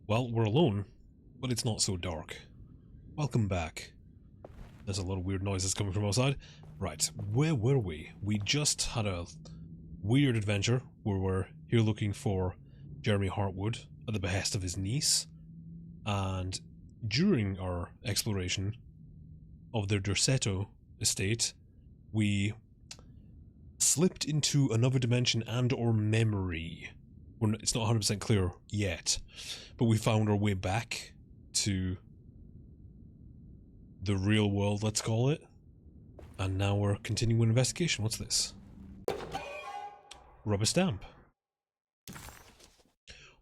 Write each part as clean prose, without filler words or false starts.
Well, we're alone, but it's not so dark. Welcome back. There's a lot of weird noises coming from outside. Right, where were we? We just had a weird adventure where we're here looking for Jeremy Hartwood at the behest of his niece. And during our exploration of their Dorsetto estate, we slipped into another dimension and or memory. It's not 100% clear yet, but we found our way back to the real world, let's call it. And now we're continuing investigation. What's this? Rubber stamp.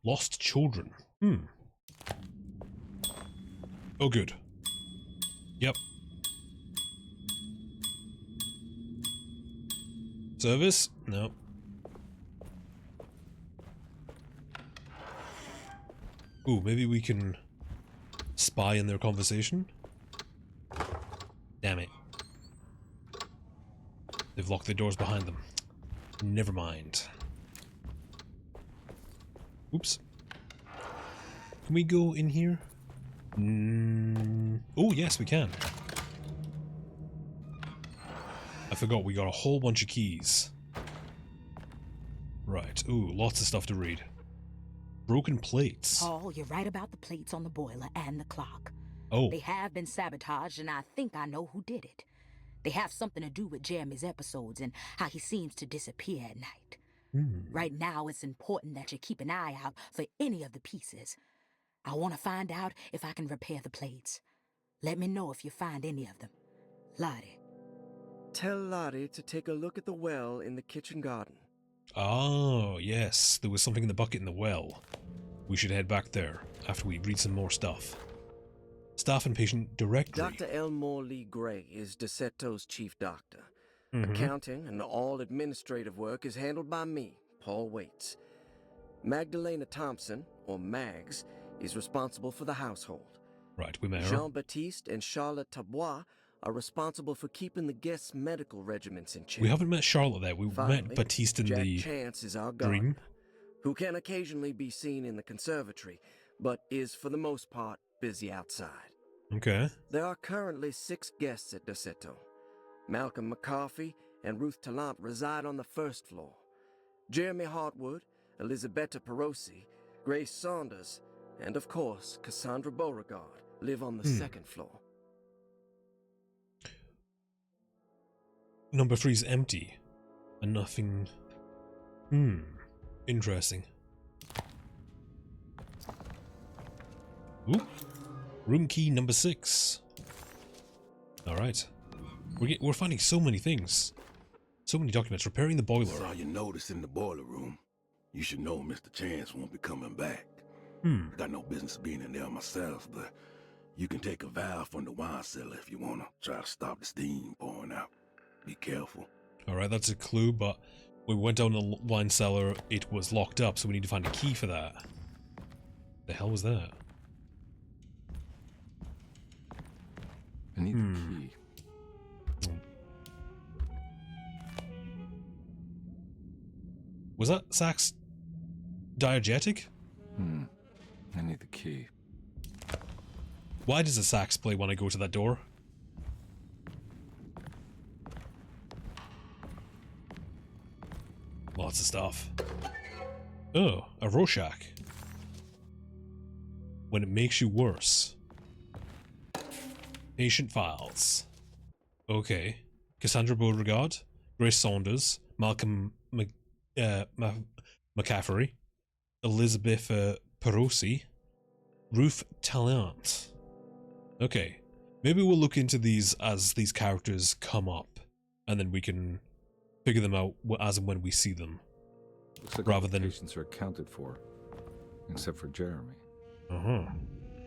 Lost children. Oh, good. Yep. Service? No. Ooh, maybe we can spy in their conversation? Damn it. They've locked their doors behind them. Never mind. Oops. Can we go in here? Oh, yes, we can. I forgot we got a whole bunch of keys. Right. Ooh, lots of stuff to read. Broken plates. Paul, you're right about the plates on the boiler and the clock. Oh. They have been sabotaged, and I think I know who did it. They have something to do with Jeremy's episodes and how he seems to disappear at night. Right now, it's important that you keep an eye out for any of the pieces. I want to find out if I can repair the plates. Let me know if you find any of them. Lottie. Tell Lottie to take a look at the well in the kitchen garden. Oh, yes. There was something in the bucket in the well. We should head back there after we read some more stuff. Staff and patient directory. Dr. Elmore Lee Gray is Dorsetto's chief doctor. Accounting and all administrative work is handled by me, Paul Waits. Magdalena Thompson, or Mags, is responsible for the household. Right, we met her. Jean-Baptiste and Charlotte Tabois are responsible for keeping the guests' medical regiments in check. We haven't met Charlotte there. We met Baptiste in Jack the Chance is our dream. gardener, who can occasionally be seen in the conservatory, but is for the most part busy outside. Okay. There are currently 6 guests at Dorsetto. Malcolm McCarthy and Ruth Tallant reside on the first floor. Jeremy Hartwood, Elisabetta Perosi, Grace Saunders, and of course Cassandra Beauregard live on the second floor. Number 3 is empty. And nothing... Interesting. Ooh. Room key number 6. Alright. We're finding so many things. So many documents. Repairing the boiler. Saw you notice in the boiler room. You should know Mr. Chance won't be coming back. Got no business being in there myself, but you can take a valve from the wine cellar if you want to try to stop the steam pouring out. Be careful. Alright, that's a clue, but when we went down the wine cellar, it was locked up, so we need to find a key for that. The hell was that? I need the key. Was that Sax diegetic? I need the key. Why does the sax play when I go to that door? Lots of stuff. Oh, a Rorschach. When it makes you worse. Patient files. Okay. Cassandra Beauregard, Grace Saunders, Malcolm McCaffrey, Elizabeth Perosi, Ruth Tallant. Okay. Maybe we'll look into these as these characters come up, and then we can figure them out as and when we see them. Looks like rather all the than patients are accounted for, except for Jeremy. Uh-huh.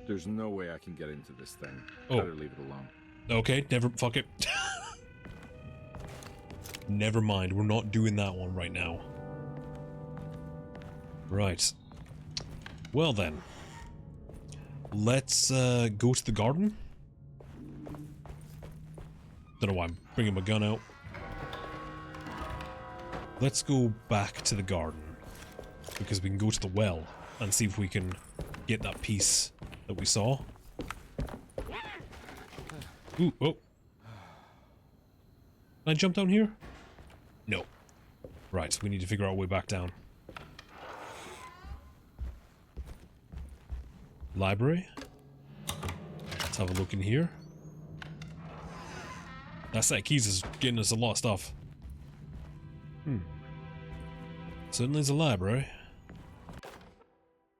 There's no way I can get into this thing. Oh. Better leave it alone. Okay, fuck it. Never mind, we're not doing that one right now. Right. Well then. Let's go to the garden. Don't know why I'm bringing my gun out. Let's go back to the garden, because we can go to the well and see if we can get that piece that we saw. Ooh, oh. Can I jump down here? No. Right, we need to figure out a way back down. Library. Let's have a look in here. That set of keys is getting us a lot of stuff. Certainly is a library.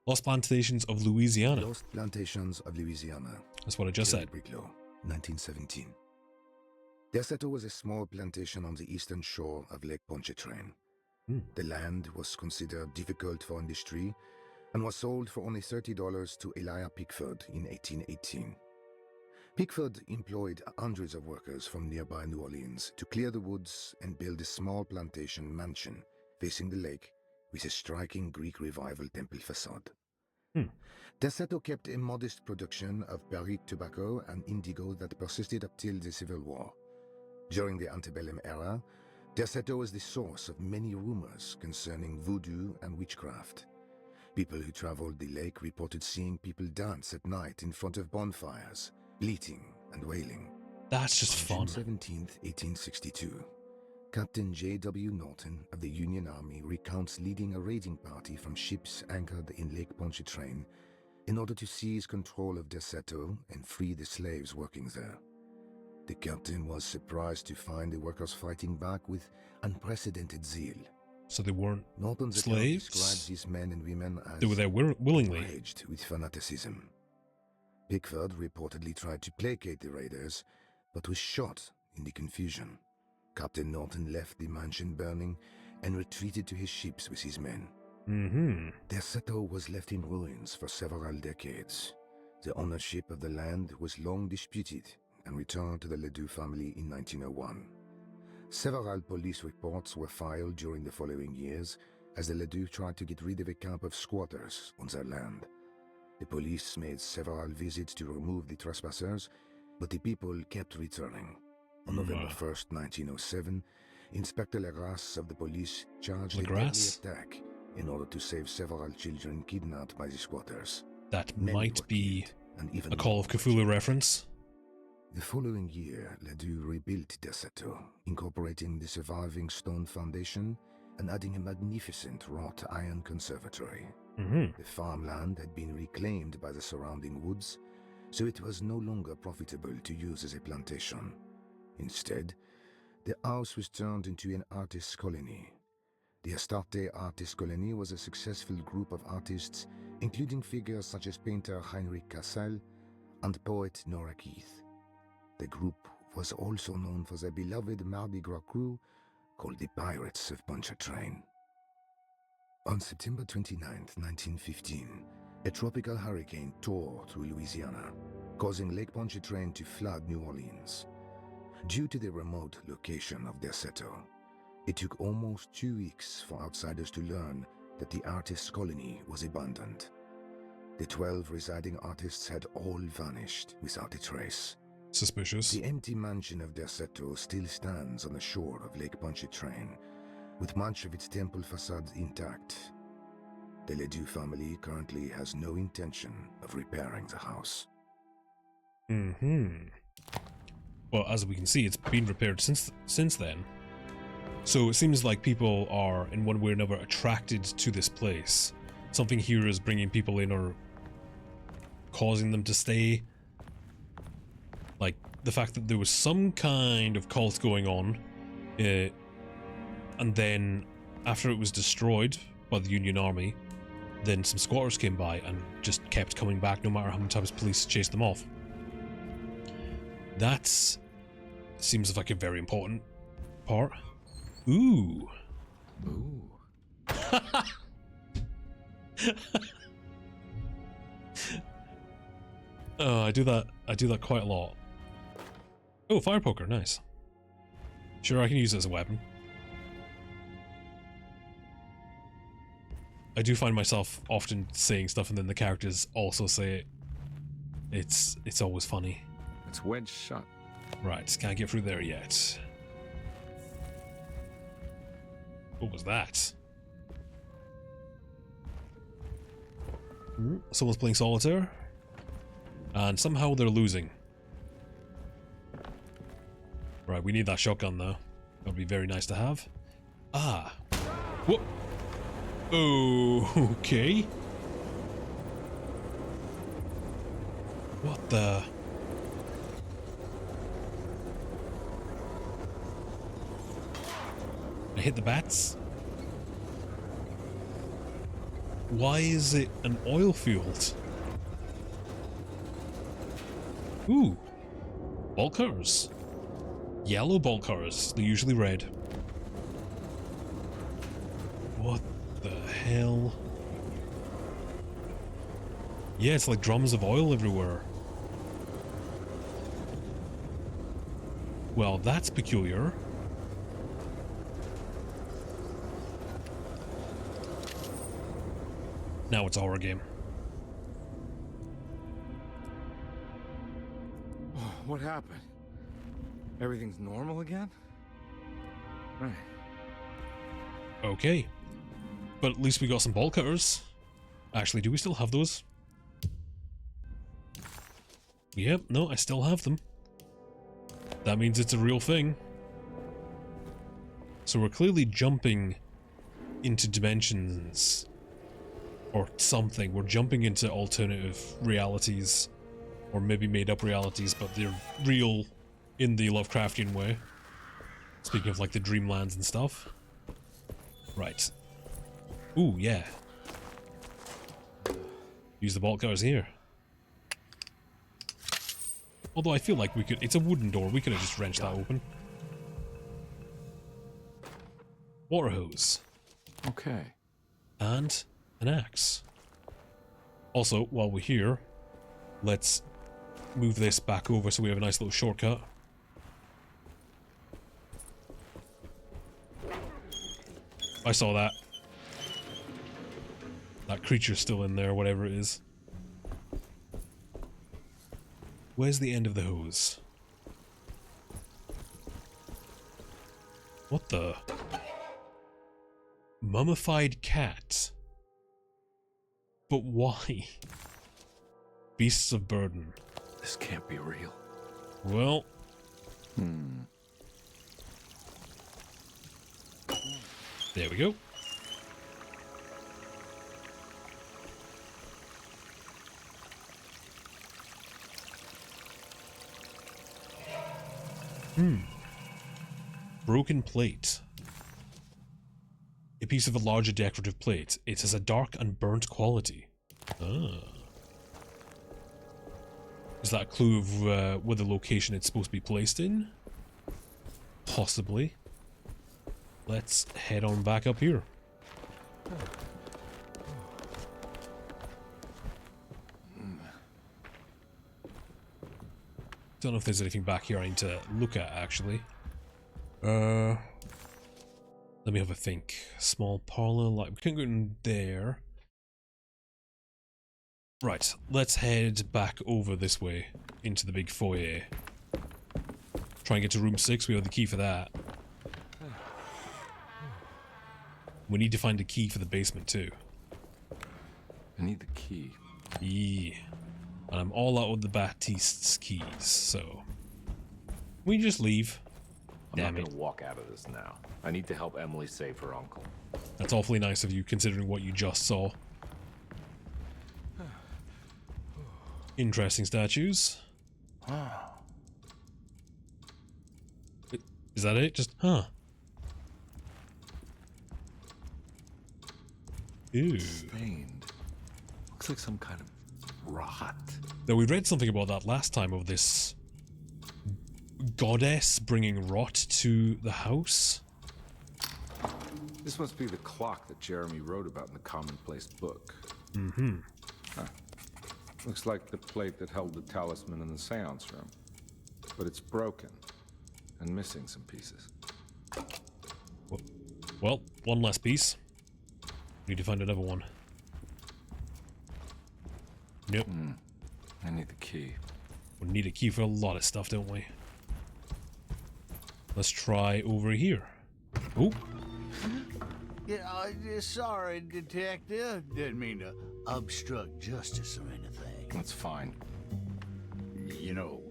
Lost Plantations of Louisiana. Lost Plantations of Louisiana. That's what I just said. Bricklow, 1917. Deseto was a small plantation on the eastern shore of Lake Pontchartrain. The land was considered difficult for industry and was sold for only $30 to Elijah Pickford in 1818. Pickford employed hundreds of workers from nearby New Orleans to clear the woods and build a small plantation mansion facing the lake with a striking Greek Revival temple facade. Deseto kept a modest production of Barrique tobacco and indigo that persisted up till the Civil War. During the antebellum era, Deseto was the source of many rumors concerning voodoo and witchcraft. People who traveled the lake reported seeing people dance at night in front of bonfires, bleating and wailing. That's just fun. On June 17th, 1862, Captain J.W. Norton of the Union Army recounts leading a raiding party from ships anchored in Lake Pontchartrain in order to seize control of Deseto and free the slaves working there. The captain was surprised to find the workers fighting back with unprecedented zeal. So they weren't Norton's slaves? account describes these men and women as They were there willingly. enraged with fanaticism. Pickford reportedly tried to placate the raiders, but was shot in the confusion. Captain Norton left the mansion burning and retreated to his ships with his men. Deseto was left in ruins for several decades. The ownership of the land was long disputed and returned to the Ledoux family in 1901. Several police reports were filed during the following years as the Ledoux tried to get rid of a camp of squatters on their land. The police made several visits to remove the trespassers, but the people kept returning. On November 1st, 1907, Inspector Legras of the police charged a deadly attack in order to save several children kidnapped by the squatters. That Many might were be killed, and even a Call of Cthulhu reference. The following year, Ledoux rebuilt Deseto, incorporating the surviving stone foundation and adding a magnificent wrought iron conservatory. The farmland had been reclaimed by the surrounding woods, so it was no longer profitable to use as a plantation. Instead, the house was turned into an artist's colony. The Astarte Artist Colony was a successful group of artists, including figures such as painter Heinrich Cassel and poet Nora Keith. The group was also known for their beloved Mardi Gras crew called the Pirates of Pontchartrain. On September 29, 1915, a tropical hurricane tore through Louisiana, causing Lake Pontchartrain to flood New Orleans. Due to the remote location of Deseto, it took almost 2 weeks for outsiders to learn that the artist's colony was abandoned. The 12 residing artists had all vanished without a trace. Suspicious. The empty mansion of Deseto still stands on the shore of Lake Pontchartrain, with much of its temple facade intact. The Ledoux family currently has no intention of repairing the house. Well, as we can see, it's been repaired since then. So it seems like people are, in one way or another, attracted to this place. Something here is bringing people in or causing them to stay. Like, the fact that there was some kind of cult going on, and then, after it was destroyed by the Union Army, then some squatters came by and just kept coming back no matter how many times police chased them off. That seems like a very important part. Ooh. Ooh. Oh, I do that quite a lot. Oh, fire poker, nice. Sure, I can use it as a weapon. I do find myself often saying stuff and then the characters also say it. It's always funny. It's wedge shot. Right, can't get through there yet. What was that? Someone's playing solitaire. And somehow they're losing. Right, we need that shotgun though. That would be very nice to have. Ah. Whoop. Oh, okay. What the... I hit the bats? Why is it an oil field? Ooh. Bolt cutters. Yellow bolt cutters. They're usually red. What the hell? Yeah, it's like drums of oil everywhere. Well, that's peculiar. Now it's our game. What happened? Everything's normal again? Right. Okay. But at least we got some bolt cutters. Actually, do we still have those? Yep, no, I still have them. That means it's a real thing. So we're clearly jumping into dimensions. Or something. We're jumping into alternative realities. Or maybe made up realities, but they're real in the Lovecrafian way. Speaking of like the dreamlands and stuff. Right. Ooh, yeah. Use the bolt cutters here. Although I feel like we could... It's a wooden door. We could have just wrenched that open. Water hose. Okay. And an axe. Also, while we're here, let's move this back over so we have a nice little shortcut. I saw that. That creature's still in there, whatever it is. Where's the end of the hose? What the? Mummified cat. But why? Beasts of burden. This can't be real. Well. There we go. Broken plate. A piece of a larger decorative plate. It has a dark and burnt quality. Ah. Is that a clue of where the location it's supposed to be placed in? Possibly. Let's head on back up here. Don't know if there's anything back here I need to look at, actually. Let me have a think. Small parlor, like, we can't go in there. Right, let's head back over this way, into the big foyer. Try and get to room 6, we have the key for that. We need to find a key for the basement, too. I need the key. Yeah. And I'm all out of the Baptiste's keys, so... We just leave. I'm not gonna walk out of this now. I need to help Emily save her uncle. That's awfully nice of you, considering what you just saw. Interesting statues. Is that it? Just, huh. Ew. Stained. Looks like some kind of rot. Now, we read something about that last time, of this goddess bringing rot to the house. This must be the clock that Jeremy wrote about in the Commonplace book. Mm-hmm. Huh. Looks like the plate that held the talisman in the seance room. But it's broken and missing some pieces. Well, one less piece. Need to find another one. Nope. I need the key. We need a key for a lot of stuff, don't we? Let's try over here. Oh. Sorry, Detective. Didn't mean to obstruct justice or anything. That's fine. You know,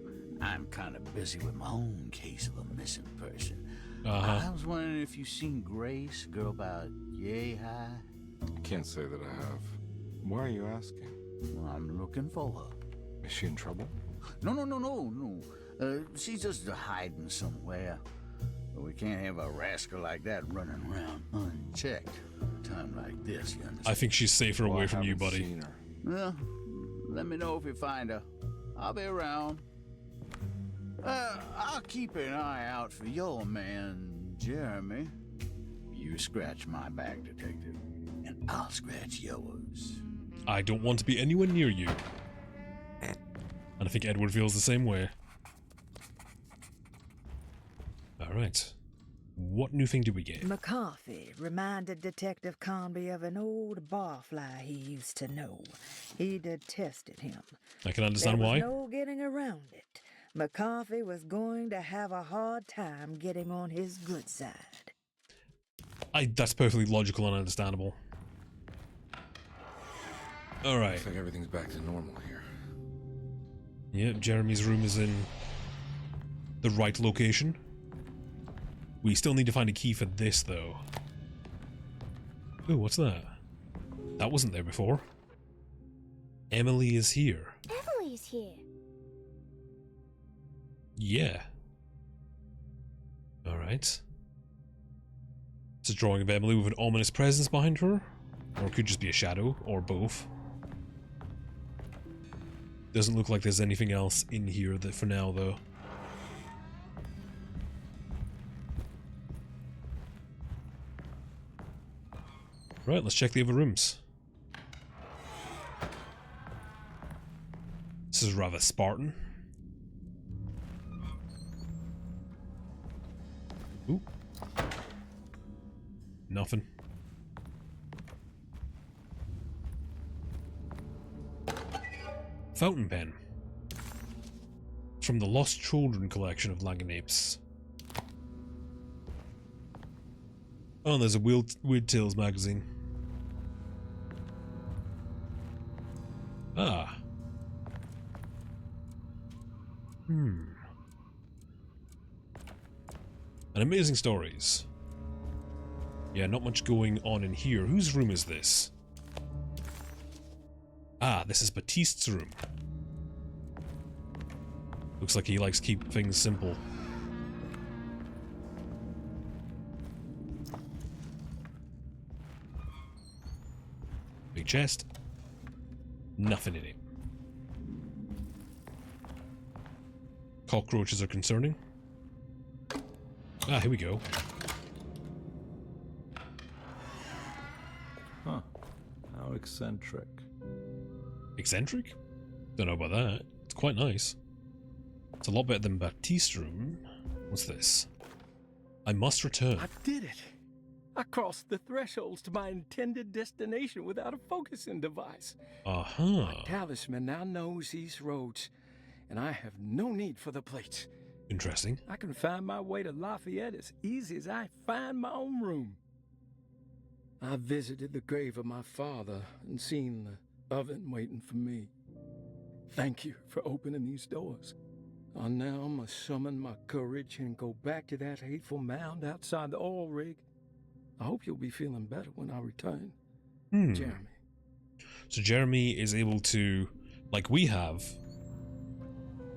I'm kind of busy with my own case of a missing person. Uh-huh. I was wondering if you've seen Grace, a girl about yay high. I can't say that I have. Why are you asking? Well, I'm looking for her. Is she in trouble? No. She's just hiding somewhere. We can't have a rascal like that running around unchecked. A time like this, you understand? I think she's safer Well, away I from you, haven't buddy. seen her. Well, let me know if you find her. I'll be around. I'll keep an eye out for your man, Jeremy. You scratch my back, Detective, and I'll scratch yours. I don't want to be anywhere near you. And I think Edward feels the same way. Alright. What new thing do we get? McCarthy reminded Detective Conby of an old barfly he used to know. He detested him. I can understand there why. was no getting around it. McCarthy was going to have a hard time getting on his good side. That's perfectly logical and understandable. Alright. Looks like everything's back to normal here. Yep, Jeremy's room is in the right location. We still need to find a key for this, though. Ooh, what's that? That wasn't there before. Emily is here. Emily's here. Yeah. Alright. It's a drawing of Emily with an ominous presence behind her. Or it could just be a shadow, or both. Doesn't look like there's anything else in here for now, though. Right, let's check the other rooms. This is rather Spartan. Ooh. Nothing. Fountain pen. From the Lost Children collection of Langanapes. Oh, and there's a Weird Tales magazine. Ah. And amazing stories. Yeah, not much going on in here. Whose room is this? Ah, this is Batiste's room. Looks like he likes to keep things simple. Big chest. Nothing in it. Cockroaches are concerning. Ah, here we go. Huh. How eccentric. Eccentric? Don't know about that. It's quite nice. It's a lot better than Baptiste's room. What's this? I must return. I did it! I crossed the thresholds to my intended destination without a focusing device. Uh-huh. My talisman now knows these roads, and I have no need for the plates. Interesting. I can find my way to Lafayette as easy as I find my own room. I visited the grave of my father and seen the oven waiting for me. Thank you for opening these doors. I now must summon my courage and go back to that hateful mound outside the oil rig. I hope you'll be feeling better when I return. Jeremy. So Jeremy is able to, like we have,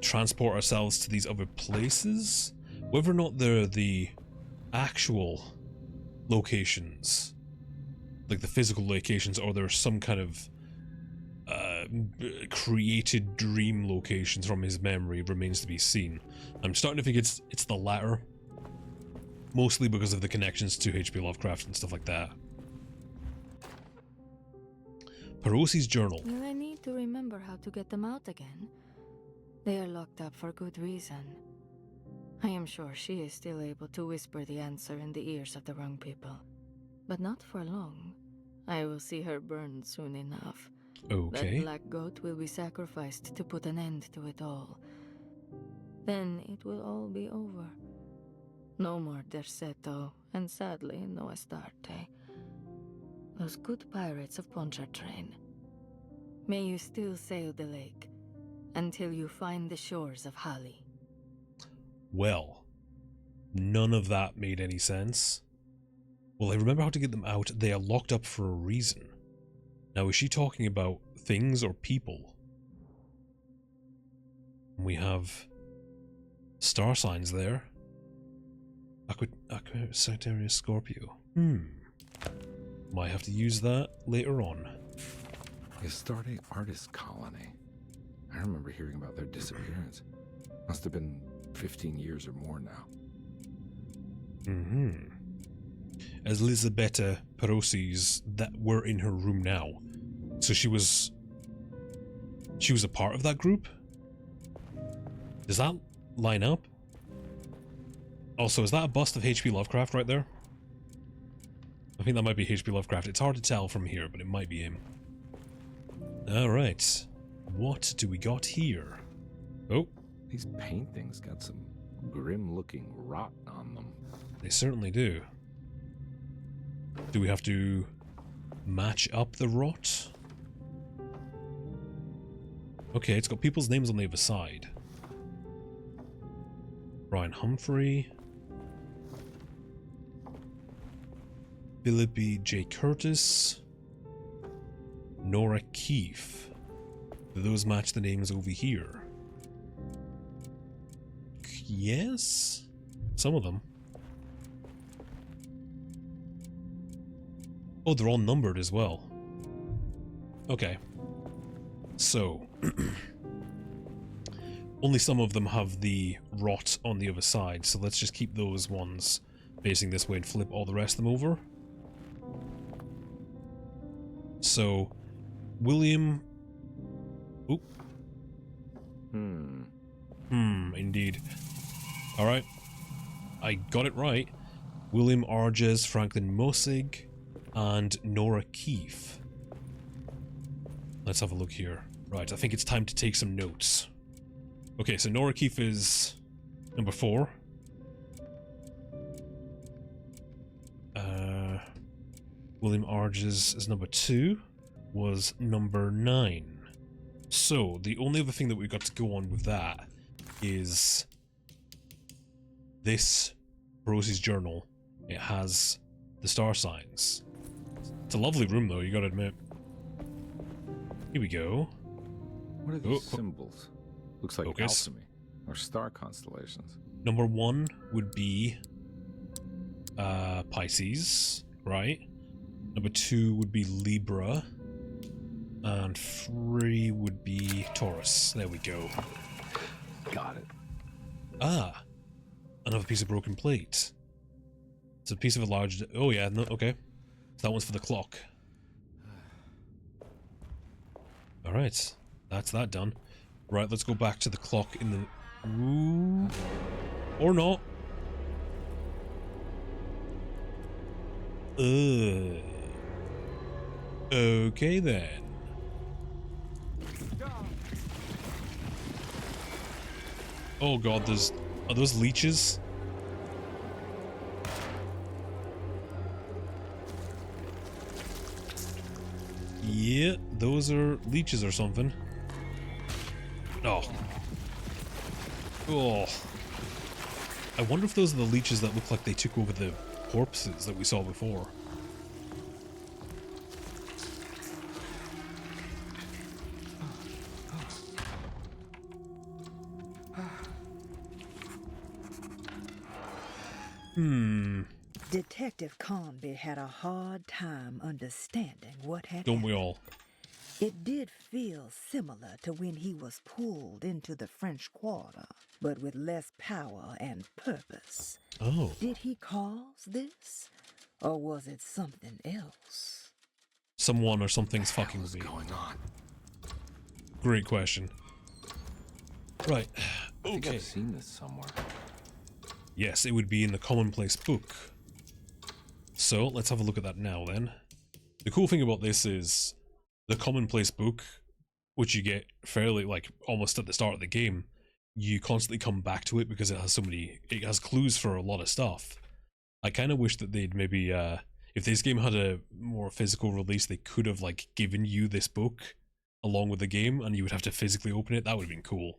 transport ourselves to these other places. Whether or not they're the actual locations, like the physical locations, or there's some kind of created dream locations from his memory remains to be seen. I'm starting to think it's the latter. Mostly because of the connections to H.P. Lovecraft and stuff like that. Perosi's journal. I need to remember how to get them out again. They are locked up for good reason. I am sure she is still able to whisper the answer in the ears of the wrong people. But not for long. I will see her burned soon enough. Okay. That black goat will be sacrificed to put an end to it all. Then it will all be over. No more Derceto, and sadly, no Astarte. those good pirates of Pontchartrain. May you still sail the lake until you find the shores of Hali. Well, none of that made any sense. Well, I remember how to get them out. They are locked up for a reason. Now, is she talking about things or people? We have star signs there. Sagittarius, Scorpio. Might have to use that later on. The Astarte Artist Colony. I remember hearing about their disappearance. Must have been 15 years or more now. Elisabetta Perosi's that were in her room now. So she was a part of that group? Does that line up? Also, is that a bust of H.P. Lovecraft right there? I think that might be H.P. Lovecraft. It's hard to tell from here, but it might be him. Alright. What do we got here? Oh. These paintings got some grim-looking rot on them. They certainly do. Do we have to match up the rot? Okay, it's got people's names on the other side. Brian Humphrey. Philippi J. Curtis. Nora Keefe. Do those match the names over here? Yes? Some of them. Oh, they're all numbered as well. Okay. So, only some of them have the rot on the other side, so let's just keep those ones facing this way and flip all the rest of them over. So, William... Oop. Indeed. Alright. I got it right. William Arges, Franklin Mosig, and Nora Keefe. Let's have a look here. Right, I think it's time to take some notes. Okay, so Nora Keefe is number 4. William Arges is number 2. Was number 9. So, the only other thing that we've got to go on with that is this Rosie's journal. It has the star signs. It's a lovely room though, you gotta admit. Here we go. What are these symbols? Looks like alchemy or star constellations. Number 1 would be Pisces, right? Number 2 would be Libra. And 3 would be Taurus. There we go. Got it. Ah, another piece of broken plate. It's a piece of a large... Oh yeah, no, okay. So that one's for the clock. Alright, that's that done. Right, let's go back to the clock in the... Ooh. Or not. Okay then. Oh god, are those leeches? Yeah, those are leeches or something. Oh. Oh. I wonder if those are the leeches that look like they took over the corpses that we saw before. Detective Conby had a hard time understanding what had Don't we all? It did feel similar to when he was pulled into the French Quarter, but with less power and purpose. Oh. Did he cause this? Or was it something else? Someone or something's fucking with me. What's going on? Great question. Right. I think Okay. I've seen this somewhere. Yes, it would be in the commonplace book. So, let's have a look at that now then. The cool thing about this is the commonplace book, which you get fairly, like, almost at the start of the game, you constantly come back to it because it has so many, it has clues for a lot of stuff. I kind of wish that they'd maybe If this game had a more physical release, they could have, like, given you this book along with the game, and you would have to physically open it. That would have been cool.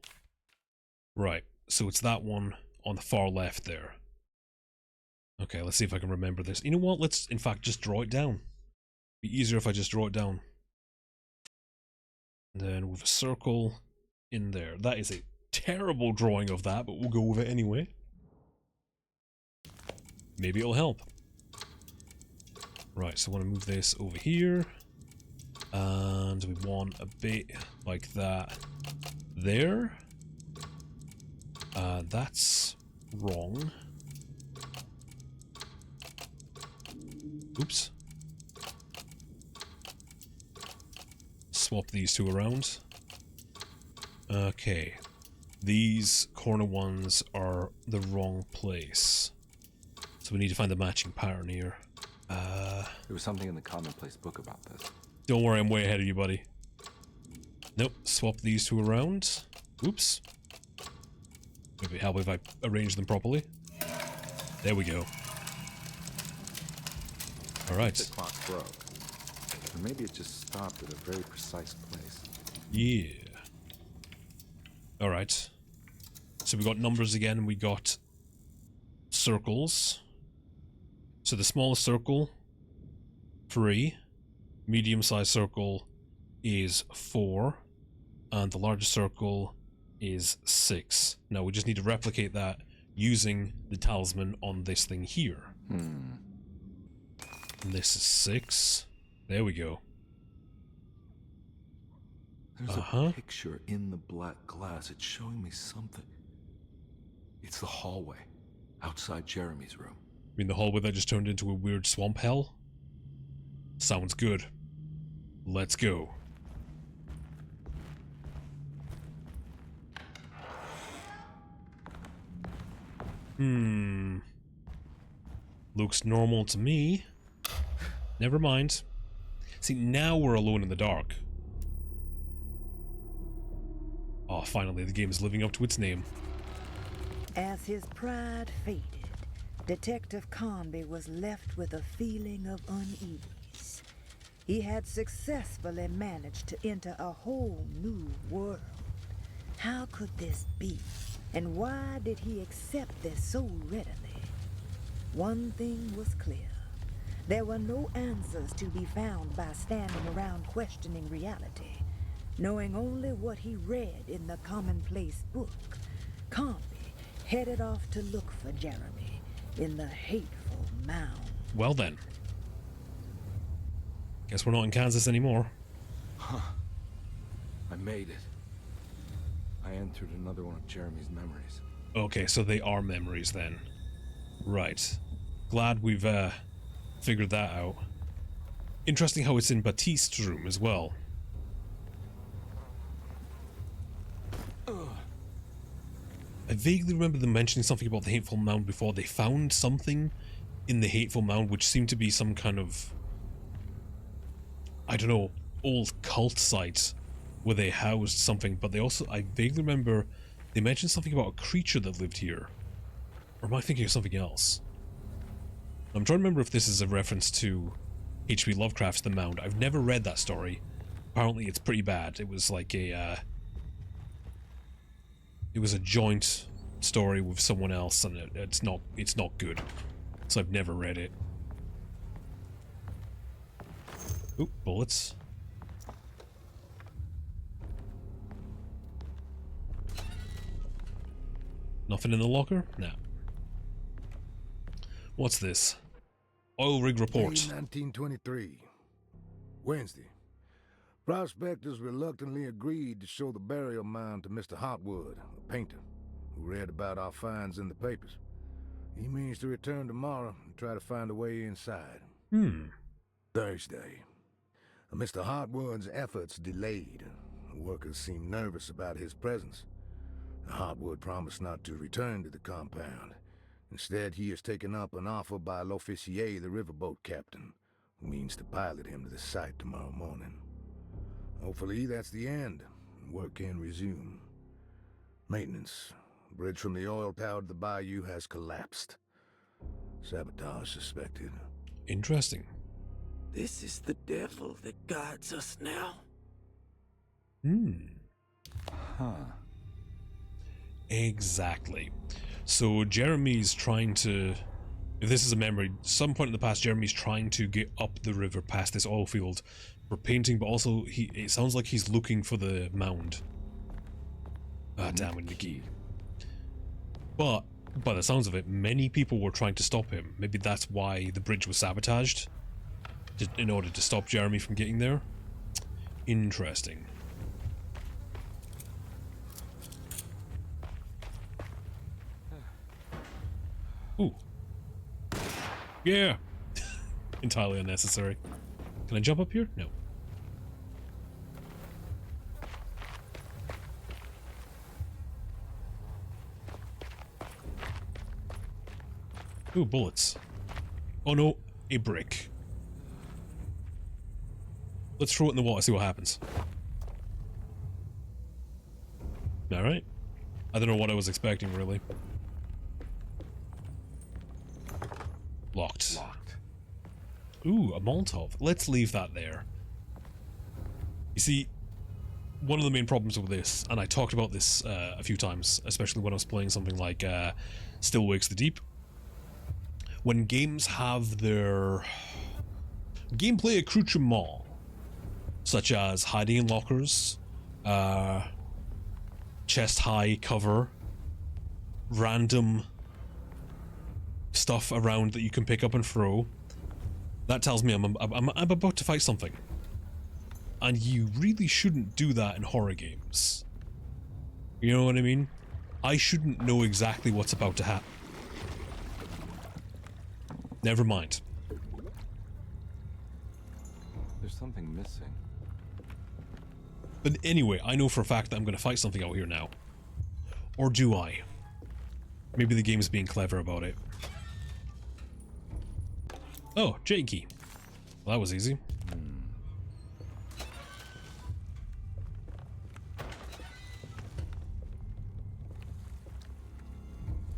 Right, so it's that one on the far left there. Okay, let's see if I can remember this. You know what? Let's, in fact, just draw it down. It'd be easier if I just draw it down. And then with a circle in there. That is a terrible drawing of that, but we'll go with it anyway. Maybe it'll help. Right, so I want to move this over here. And we want a bit like that there. That's wrong. Oops. Swap these two around. Okay. These corner ones are the wrong place. So we need to find the matching pattern here. There was something in the commonplace book about this. Don't worry, I'm way ahead of you, buddy. Nope, swap these two around. Oops. Maybe help if I arrange them properly. There we go. Alright. The clock broke. Or maybe it just stopped at a very precise place. Yeah. Alright. So we got numbers again, and we got circles. So the smallest circle, 3. Medium-sized circle is 4. And the largest circle is 6. Now we just need to replicate that using the talisman on this thing here. And this is 6. There we go. There's a picture in the black glass. It's showing me something. It's the hallway outside Jeremy's room. I mean, the hallway that just turned into a weird swamp hell? Sounds good. Let's go. Looks normal to me. Never mind. See, now we're alone in the dark. Oh, finally, the game is living up to its name. As his pride faded, Detective Conby was left with a feeling of unease. He had successfully managed to enter a whole new world. How could this be? And why did he accept this so readily? One thing was clear. There were no answers to be found by standing around questioning reality. Knowing only what he read in the commonplace book, Conby headed off to look for Jeremy in the hateful mound. Well then. Guess we're not in Kansas anymore. Huh. I made it. I entered another one of Jeremy's memories. Okay, so they are memories then. Right. Glad we've figured that out. Interesting how it's in Baptiste's room as well. I vaguely remember them mentioning something about the Hateful Mound before. They found something in the Hateful Mound which seemed to be some kind of, I don't know, old cult site where they housed something, but they also, I vaguely remember they mentioned something about a creature that lived here. Or am I thinking of something else? I'm trying to remember if this is a reference to H.P. Lovecraft's The Mound. I've never read that story. Apparently it's pretty bad. It was like a, it was a joint story with someone else, and it's not good. So I've never read it. Oop, bullets. Nothing in the locker? No. What's this? Oil rig report. May 1923. Wednesday. Prospectors reluctantly agreed to show the burial mound to Mr. Hotwood, a painter, who read about our finds in the papers. He means to return tomorrow and try to find a way inside. Thursday. Mr. Hotwood's efforts delayed. The workers seemed nervous about his presence. Hotwood promised not to return to the compound. Instead, he has taken up an offer by L'Officier, the riverboat captain, who means to pilot him to the site tomorrow morning. Hopefully, that's the end. Work can resume. Maintenance. The bridge from the oil tower to the bayou has collapsed. Sabotage suspected. Interesting. This is the devil that guides us now. Huh. Exactly. So Jeremy's trying to, if this is a memory, some point in the past Jeremy's trying to get up the river past this oil field for painting, but also it sounds like he's looking for the mound. Ah, damn it, Nikki. But by the sounds of it, many people were trying to stop him. Maybe that's why the bridge was sabotaged, in order to stop Jeremy from getting there. Interesting. Ooh. Yeah! Entirely unnecessary. Can I jump up here? No. Ooh, bullets. Oh no, a brick. Let's throw it in the water, see what happens. Alright. I don't know what I was expecting, really. Locked. Ooh, a Molotov. Let's leave that there. You see, one of the main problems with this, and I talked about this a few times, especially when I was playing something like Still Wakes the Deep, when games have their gameplay accoutrement, such as hiding in lockers, chest high cover, random stuff around that you can pick up and throw, that tells me I'm about to fight something. And you really shouldn't do that in horror games. You know what I mean? I shouldn't know exactly what's about to happen. Never mind. There's something missing. But anyway, I know for a fact that I'm going to fight something out here now. Or do I? Maybe the game's being clever about it. Oh, J key. Well, that was easy.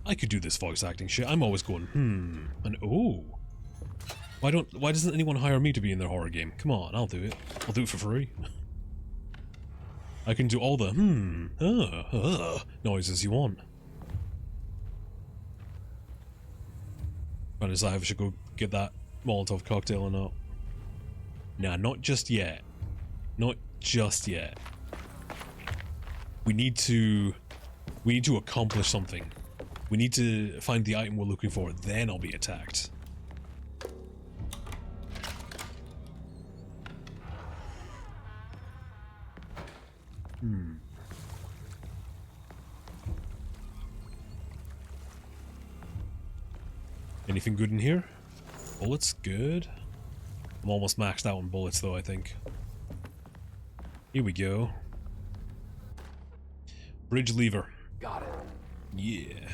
I could do this voice acting shit. I'm always going, and oh. Why doesn't anyone hire me to be in their horror game? Come on, I'll do it. I'll do it for free. I can do all the noises you want. Trying to decide if I should go get that Molotov cocktail or not. Nah, not just yet. Not just yet. We need to accomplish something. We need to find the item we're looking for, then I'll be attacked. Anything good in here? Bullets, good. I'm almost maxed out on bullets though, I think. Here we go. Bridge lever. Got it. Yeah.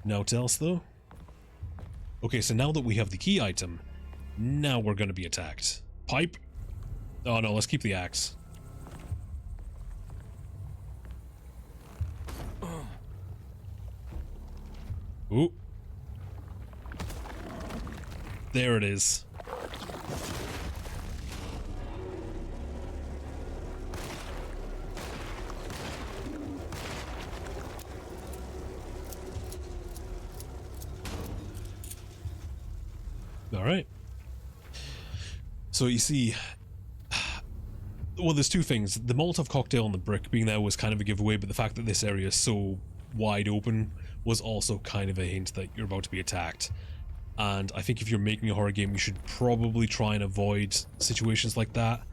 Now what else though? Okay, so now that we have the key item, now we're gonna be attacked. Pipe? Oh no, let's keep the axe. Ooh. There it is. All right. So you see, well, there's two things. The Molotov cocktail and the brick being there was kind of a giveaway, but the fact that this area is so wide open was also kind of a hint that you're about to be attacked. And I think if you're making a horror game, you should probably try and avoid situations like that.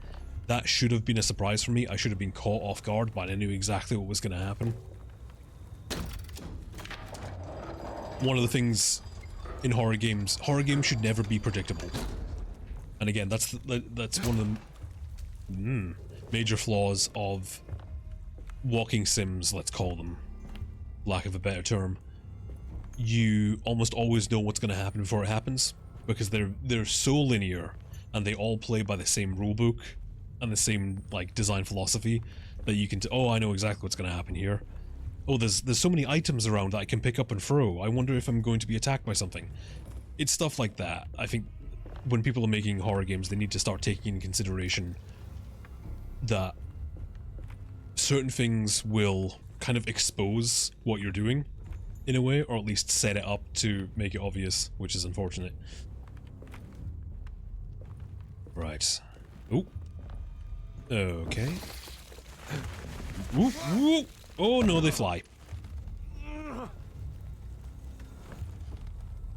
That should have been a surprise for me. I should have been caught off guard, but I knew exactly what was going to happen. One of the things in horror games should never be predictable. And again, that's one of the major flaws of walking sims, let's call them, lack of a better term. You almost always know what's going to happen before it happens, because they're so linear and they all play by the same rulebook and the same like design philosophy that you can oh, I know exactly what's going to happen here. oh, there's so many items around that I can pick up and throw. I wonder if I'm going to be attacked by something. It's stuff like that. I think when people are making horror games, they need to start taking into consideration that certain things will kind of expose what you're doing in a way, or at least set it up to make it obvious, which is unfortunate. Right. Ooh. Okay. Ooh, ooh. Oh no, they fly.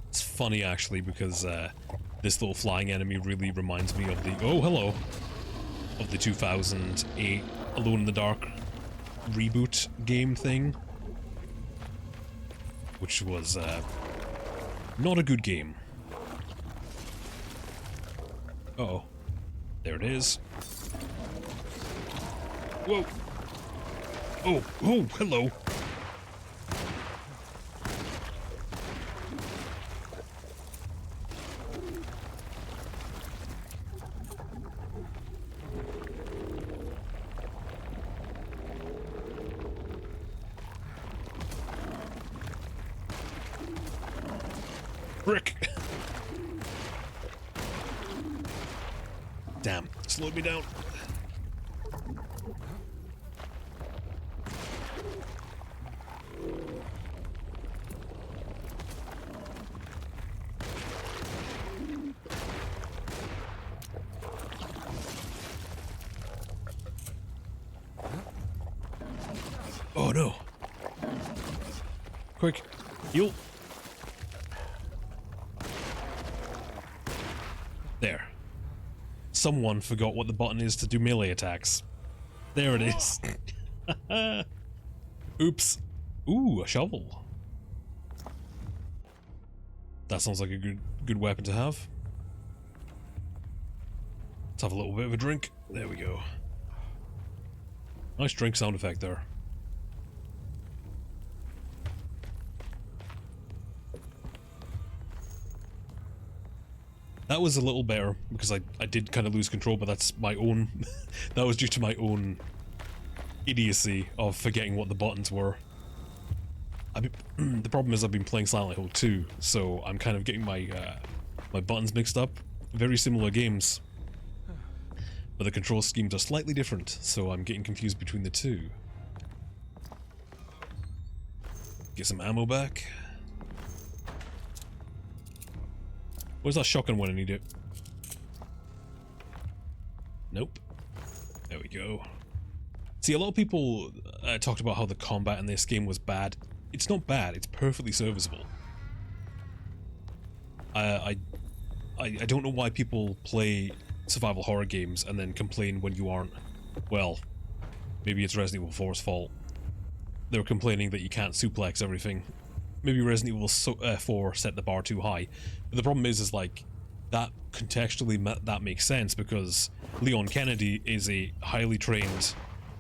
It's funny actually because this little flying enemy really reminds me of the of the 2008 Alone in the Dark reboot game thing, which was not a good game. Uh-oh. There it is. Whoa. Oh, hello. Brick. Damn, slowed me down. Oh no. Quick, heal. There. Someone forgot what the button is to do melee attacks. There it is. Oops. Ooh, a shovel. That sounds like a good weapon to have. Let's have a little bit of a drink. There we go. Nice drink sound effect there. That was a little better, because I did kind of lose control, but that's my own... that was due to my own idiocy of forgetting what the buttons were. The problem is I've been playing Silent Hill 2, so I'm kind of getting my my buttons mixed up. Very similar games, but the control schemes are slightly different, so I'm getting confused between the two. Get some ammo back. Where's that shotgun when I need it? Nope. There we go. See, a lot of people talked about how the combat in this game was bad. It's not bad, it's perfectly serviceable. I don't know why people play survival horror games and then complain when you aren't. Well, maybe it's Resident Evil 4's fault. They were complaining that you can't suplex everything. Maybe Resident Evil 4 set the bar too high. But the problem is like, that contextually that makes sense because Leon Kennedy is a highly trained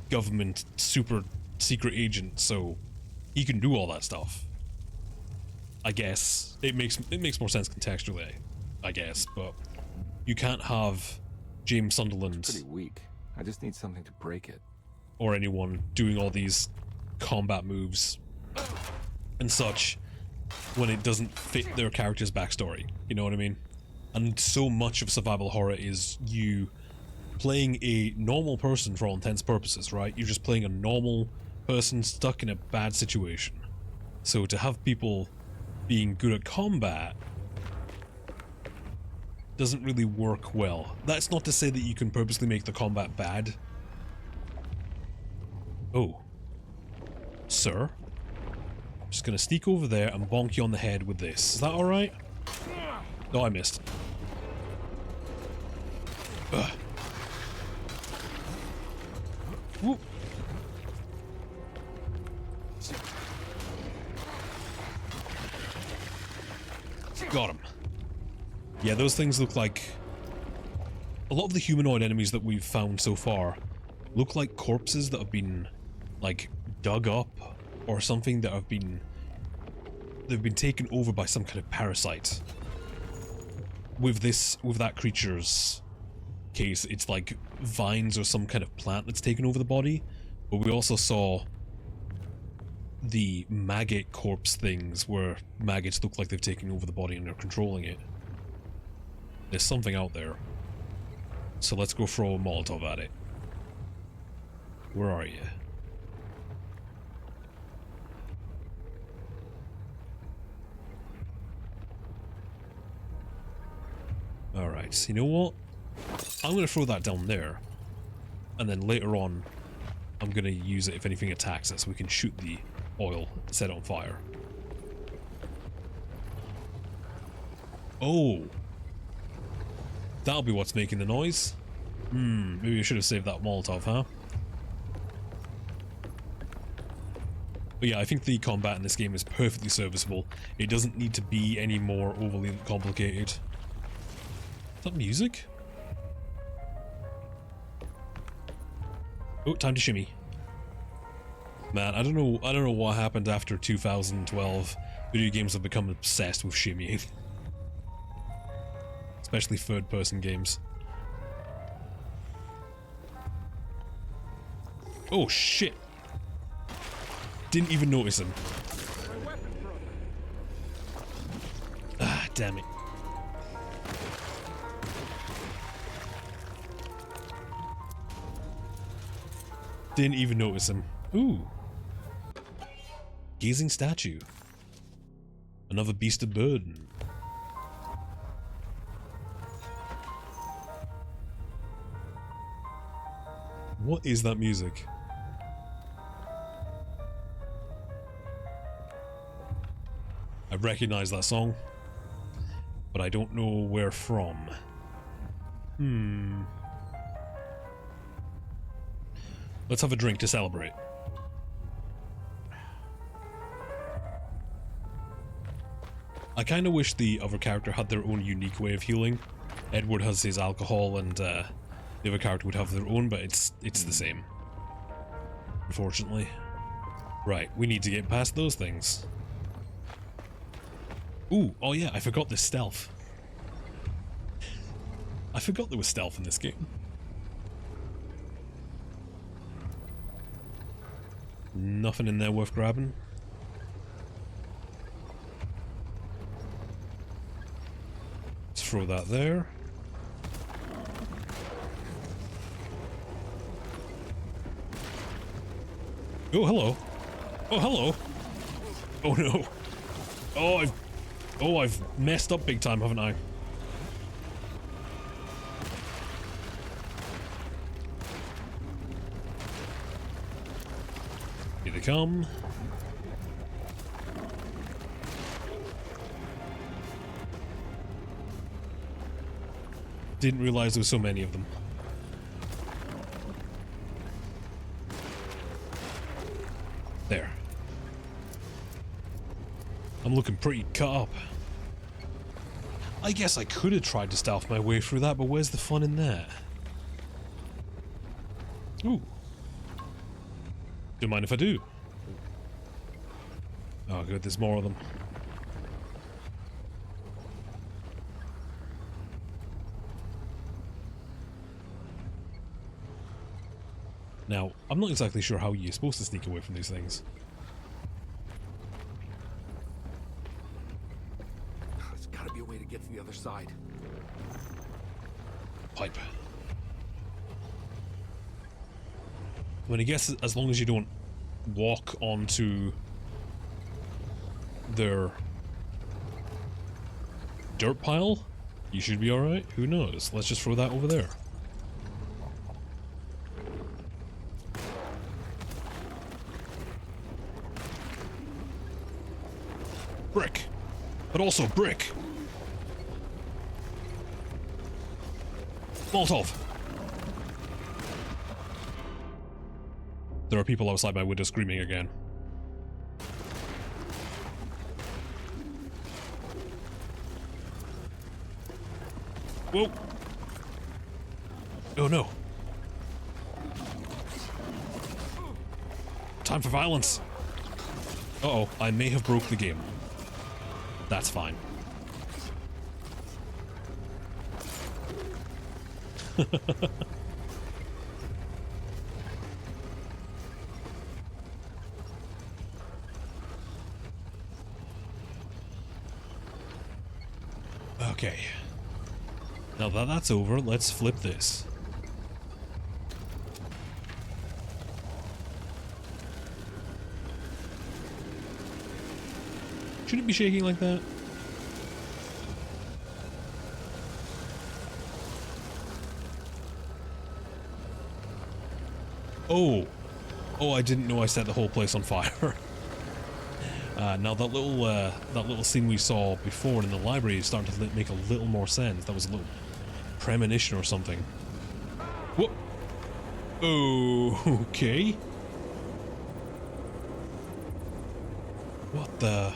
government super secret agent, so he can do all that stuff. I guess. It makes more sense contextually, I guess, but you can't have James Sunderland... It's pretty weak. I just need something to break it. Or anyone doing all these combat moves and such when it doesn't fit their character's backstory, you know what I mean? And so much of survival horror is you playing a normal person for all intents and purposes, right? You're just playing a normal person stuck in a bad situation. So to have people being good at combat doesn't really work well. That's not to say that you can purposely make the combat bad. Oh. Sir? Just gonna sneak over there and bonk you on the head with this. Is that alright? No, I missed. Ugh. Whoop. Got him. Yeah, those things look like... A lot of the humanoid enemies that we've found so far look like corpses that have been, like, dug up or something that have been... They've been taken over by some kind of parasite. With that creature's case, it's like vines or some kind of plant that's taken over the body. But we also saw the maggot corpse things where maggots look like they've taken over the body and they're controlling it. There's something out there. So let's go throw a Molotov at it. Where are you? Alright, you know what? I'm going to throw that down there. And then later on, I'm going to use it if anything attacks us. We can shoot the oil and set it on fire. Oh! That'll be what's making the noise. Maybe I should have saved that Molotov, huh? But yeah, I think the combat in this game is perfectly serviceable. It doesn't need to be any more overly complicated. Is that music? Oh, time to shimmy. Man, I don't know what happened after 2012. Video games have become obsessed with shimmying. Especially third-person games. Oh shit! Didn't even notice him. Ah, damn it. Didn't even notice him. Ooh. Gazing statue. Another beast of burden. What is that music? I recognize that song, but I don't know where from. Let's have a drink to celebrate. I kind of wish the other character had their own unique way of healing. Edward has his alcohol and the other character would have their own, but it's the same. Unfortunately. Right, we need to get past those things. Ooh, oh yeah, I forgot the stealth. I forgot there was stealth in this game. Nothing in there worth grabbing. Let's throw that there. Oh, hello. Oh, hello. Oh, no. I've messed up big time, haven't I? Here they come. Didn't realize there were so many of them. There. I'm looking pretty cut up. I guess I could have tried to stealth my way through that, but where's the fun in that? Ooh. Don't mind if I do. Oh good, there's more of them. Now, I'm not exactly sure how you're supposed to sneak away from these things. There's gotta be a way to get to the other side. Pipe. I mean, I guess as long as you don't walk onto their dirt pile, you should be alright. Who knows? Let's just throw that over there. Brick. But also brick. Molotov. There are people outside my window screaming again. Whoa. Oh no. Time for violence. Uh-oh, I may have broke the game. That's fine. Okay. Now that that's over, let's flip this. Should it be shaking like that? Oh. Oh, I didn't know I set the whole place on fire. Now that little scene we saw before in the library is starting to make a little more sense. That was a little premonition or something. Whoop. Oh, okay. What the?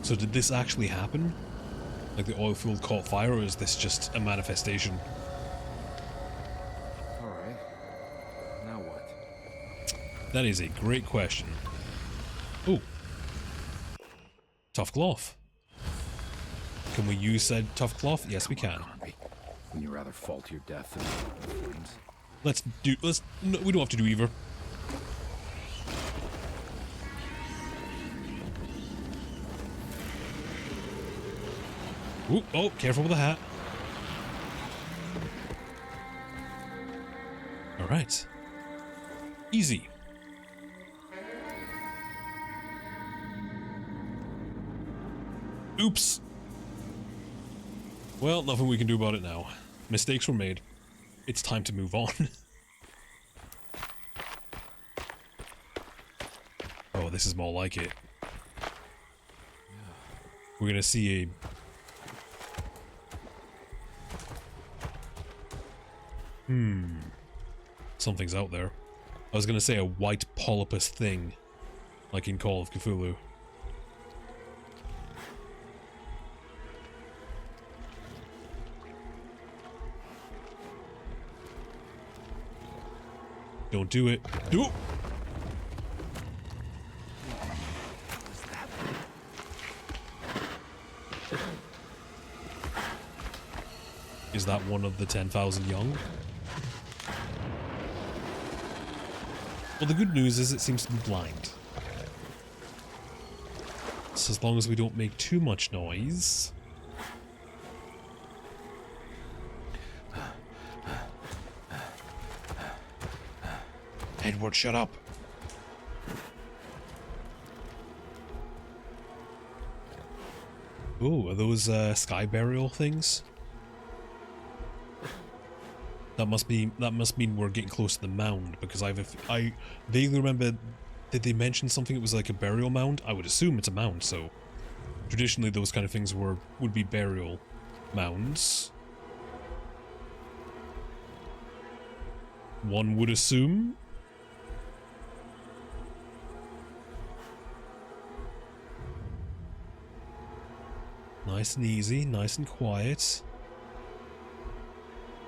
So did this actually happen? Like the oil field caught fire, or is this just a manifestation? Alright. Now what? That is a great question. Oh. Tough cloth. Can we use said tough cloth? Yes, we can. Wouldn't you rather fall to your death than flames? No, we don't have to do either. Ooh, oh, careful with the hat. Alright. Easy. Oops. Well, nothing we can do about it now. Mistakes were made. It's time to move on. Oh, this is more like it. We're gonna see a... Something's out there. I was gonna say a white polypus thing, like in Call of Cthulhu. Don't do it. Do it! Is that one of the 10,000 young? Well, the good news is it seems to be blind. So as long as we don't make too much noise... Edward, shut up! Ooh, are those sky burial things? That must mean we're getting close to the mound, because I vaguely remember, did they mention something? It was like a burial mound? I would assume it's a mound, so traditionally those kind of things would be burial mounds. One would assume. Nice and easy, nice and quiet.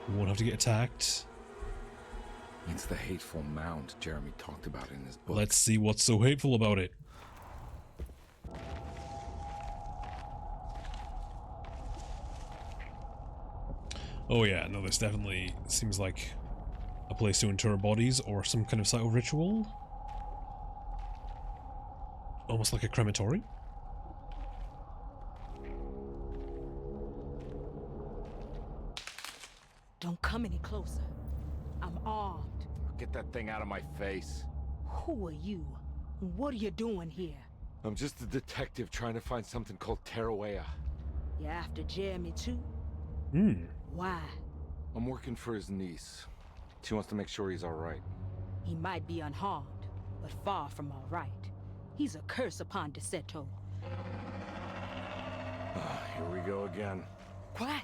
We won't have to get attacked. It's the hateful mound Jeremy talked about in his book. Let's see what's so hateful about it. Oh yeah, no, this definitely seems like a place to inter bodies or some kind of site of ritual. Almost like a crematory. Don't come any closer. I'm armed. Get that thing out of my face. Who are you? What are you doing here? I'm just a detective trying to find something called Terawea. You after Jeremy too? Why? I'm working for his niece. She wants to make sure he's alright. He might be unharmed, but far from alright. He's a curse upon DeSeto. Here we go again. What?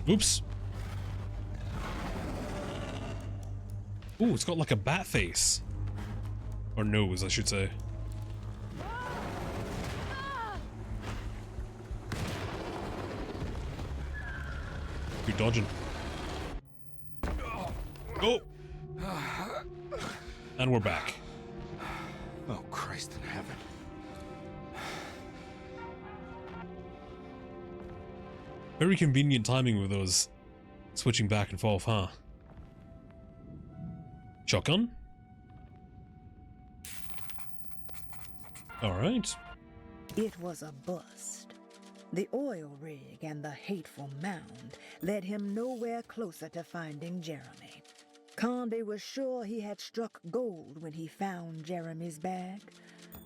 Oops. Ooh, it's got like a bat face. Or nose, I should say. You're dodging. Oh! And we're back. Oh, Christ in heaven. Very convenient timing with those switching back and forth, huh? Shotgun. Alright. It was a bust. The oil rig and the hateful mound led him nowhere closer to finding Jeremy. Conde was sure he had struck gold when he found Jeremy's bag,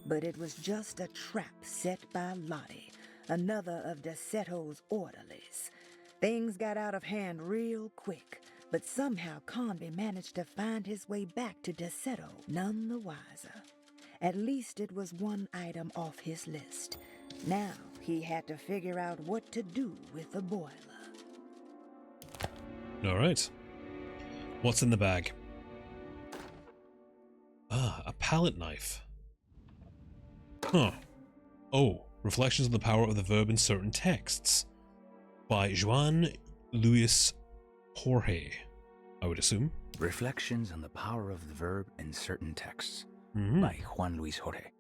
but it was just a trap set by Lottie, another of DeSeto's orderlies. Things got out of hand real quick, but somehow Conde managed to find his way back to DeSeto, none the wiser. At least it was one item off his list. Now he had to figure out what to do with the boiler. All right. What's in the bag? Ah, a palette knife. Huh. Oh, Reflections on the Power of the Verb in Certain Texts. By Juan Luis Jorge, I would assume. Reflections on the Power of the Verb in Certain Texts. By Juan Luis Jorge.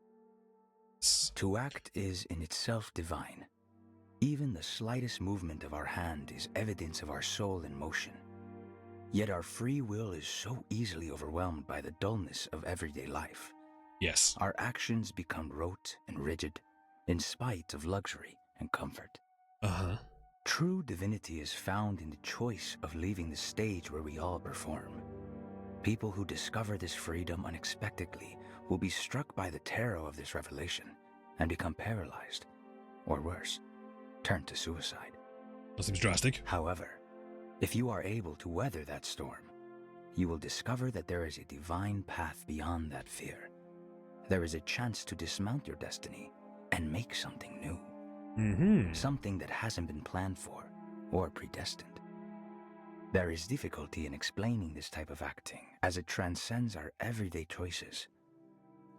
To act is in itself divine. Even the slightest movement of our hand is evidence of our soul in motion. Yet our free will is so easily overwhelmed by the dullness of everyday life. Yes. Our actions become rote and rigid, in spite of luxury and comfort. True divinity is found in the choice of leaving the stage where we all perform. People who discover this freedom unexpectedly will be struck by the terror of this revelation and become paralyzed, or worse, turn to suicide. That seems drastic. However, if you are able to weather that storm, you will discover that there is a divine path beyond that fear. There is a chance to dismount your destiny and make something new. Something that hasn't been planned for or predestined. There is difficulty in explaining this type of acting, as it transcends our everyday choices.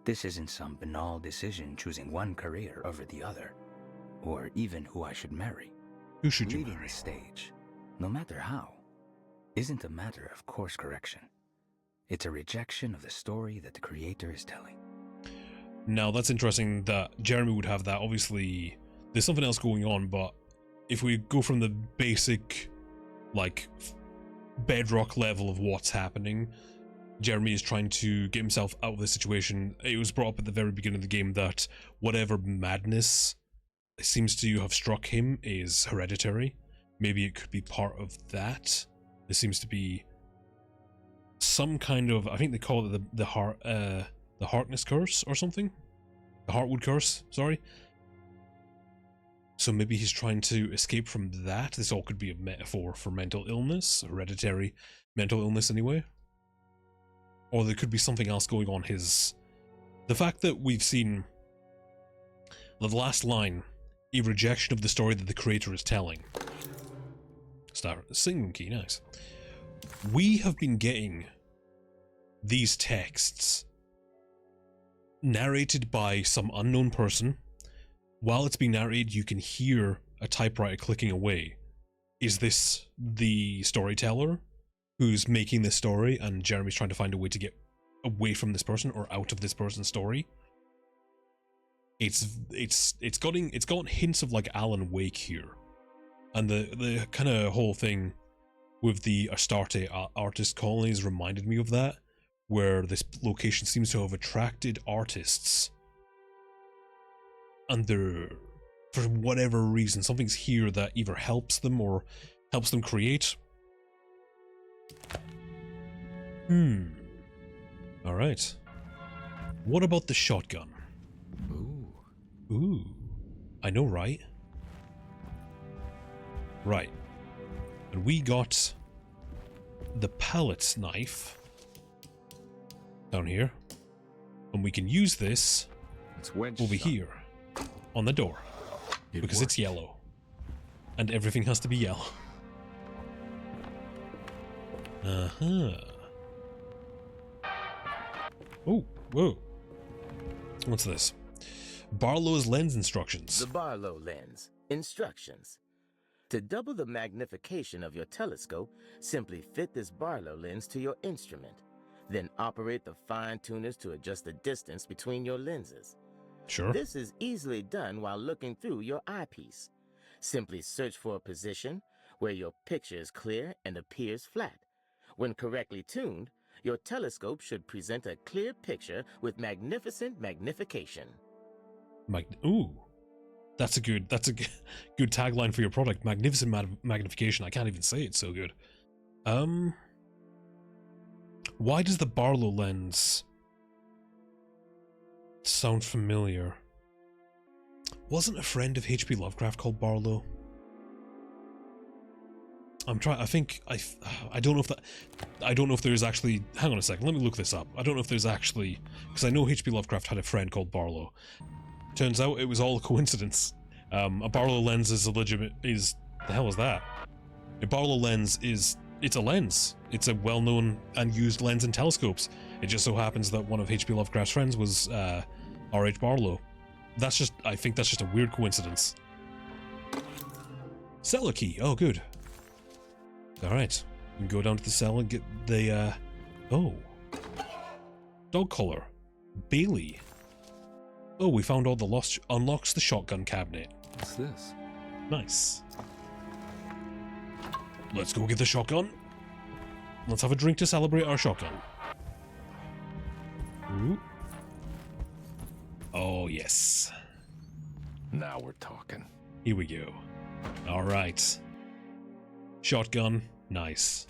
This isn't some banal decision choosing one career over the other, or even who I should marry. Who should you Leaving marry? the stage, no matter how, isn't a matter of course correction. It's a rejection of the story that the creator is telling. Now, that's interesting that Jeremy would have that. Obviously, there's something else going on, but if we go from the basic, like, bedrock level of what's happening, Jeremy is trying to get himself out of the situation. It was brought up at the very beginning of the game that whatever madness seems to have struck him is hereditary. Maybe it could be part of that. There seems to be some kind of, I think they call it the Harkness curse or something. The Heartwood curse, sorry. So maybe he's trying to escape from that. This all could be a metaphor for mental illness, hereditary mental illness anyway. Or there could be something else going on. The fact that we've seen the last line, a rejection of the story that the creator is telling. Start singing key, nice. We have been getting these texts narrated by some unknown person. While it's being narrated, you can hear a typewriter clicking away. Is this the storyteller who's making this story, and Jeremy's trying to find a way to get away from this person or out of this person's story? It's got hints of like Alan Wake here, and the kind of whole thing with the Astarte artist colonies reminded me of that, where this location seems to have attracted artists, and for whatever reason, something's here that either helps them or helps them create. Alright. What about the shotgun? Ooh. I know, right? Right. And we got the palette knife down here. And we can use this over here on the door. Because it's yellow. And everything has to be yellow. Oh, whoa. What's this? Barlow's lens instructions. The Barlow lens. Instructions. To double the magnification of your telescope, simply fit this Barlow lens to your instrument. Then operate the fine tuners to adjust the distance between your lenses. Sure. This is easily done while looking through your eyepiece. Simply search for a position where your picture is clear and appears flat. When correctly tuned, your telescope should present a clear picture with magnificent magnification. Ooh. That's a good good tagline for your product. Magnificent magnification. I can't even say it's so good. Why does the Barlow lens sound familiar? Wasn't a friend of H.P. Lovecraft called Barlow? I'm trying. I don't know if that. I don't know if there's actually. Hang on a second. Let me look this up. I don't know if there's actually, because I know H.P. Lovecraft had a friend called Barlow. Turns out it was all a coincidence. A Barlow lens is a legitimate. The hell is that? A Barlow lens is. It's a lens. It's a well-known and used lens in telescopes. It just so happens that one of H.P. Lovecraft's friends was R.H. Barlow. That's just. I think that's just a weird coincidence. Cellar key. Oh, good. Alright, we can go down to the cell and get the, oh. Dog collar. Bailey. Oh, we found all the lost... Unlocks the shotgun cabinet. What's this? Nice. Let's go get the shotgun. Let's have a drink to celebrate our shotgun. Ooh. Oh, yes. Now we're talking. Here we go. Alright. Shotgun. Nice.